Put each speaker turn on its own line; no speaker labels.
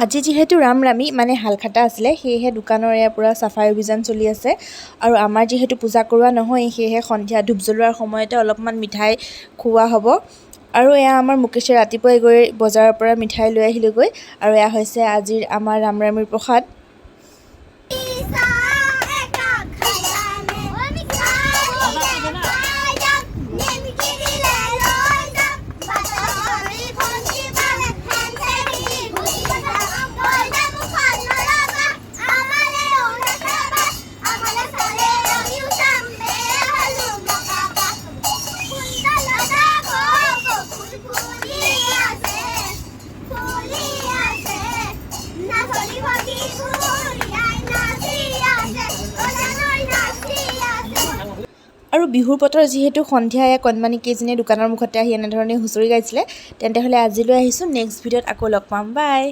আজি যিহেতু ৰামৰামী মানে হালখাতা আছিলে, সেয়েহে দোকানৰ এয়া পূৰা চাফাই অভিযান চলি আছে। আৰু আমাৰ যিহেতু পূজা কৰোৱা নহয়, সেয়েহে সন্ধিয়া ধূপ জ্বলোৱাৰ সময়তে অলপমান মিঠাই খুওৱা হ'ব। আৰু এয়া আমাৰ মুকেশে ৰাতিপুৱাই গৈ বজাৰৰ পৰা মিঠাই লৈ আহিলেগৈ। আৰু এয়া হৈছে আজিৰ আমাৰ ৰামৰামীৰ প্ৰসাদ। আৰু বিহুৰ বতৰ যিহেতু সন্ধিয়া কণমানি কেইজনীয়ে দোকানৰ মুখতে আহি এনেধৰণে হুঁচৰি গাইছিলে। তেন্তে হ'লে আজিলৈ আহিছোঁ, নেক্সট ভিডিঅ'ত আকৌ লগ পাম, বাই।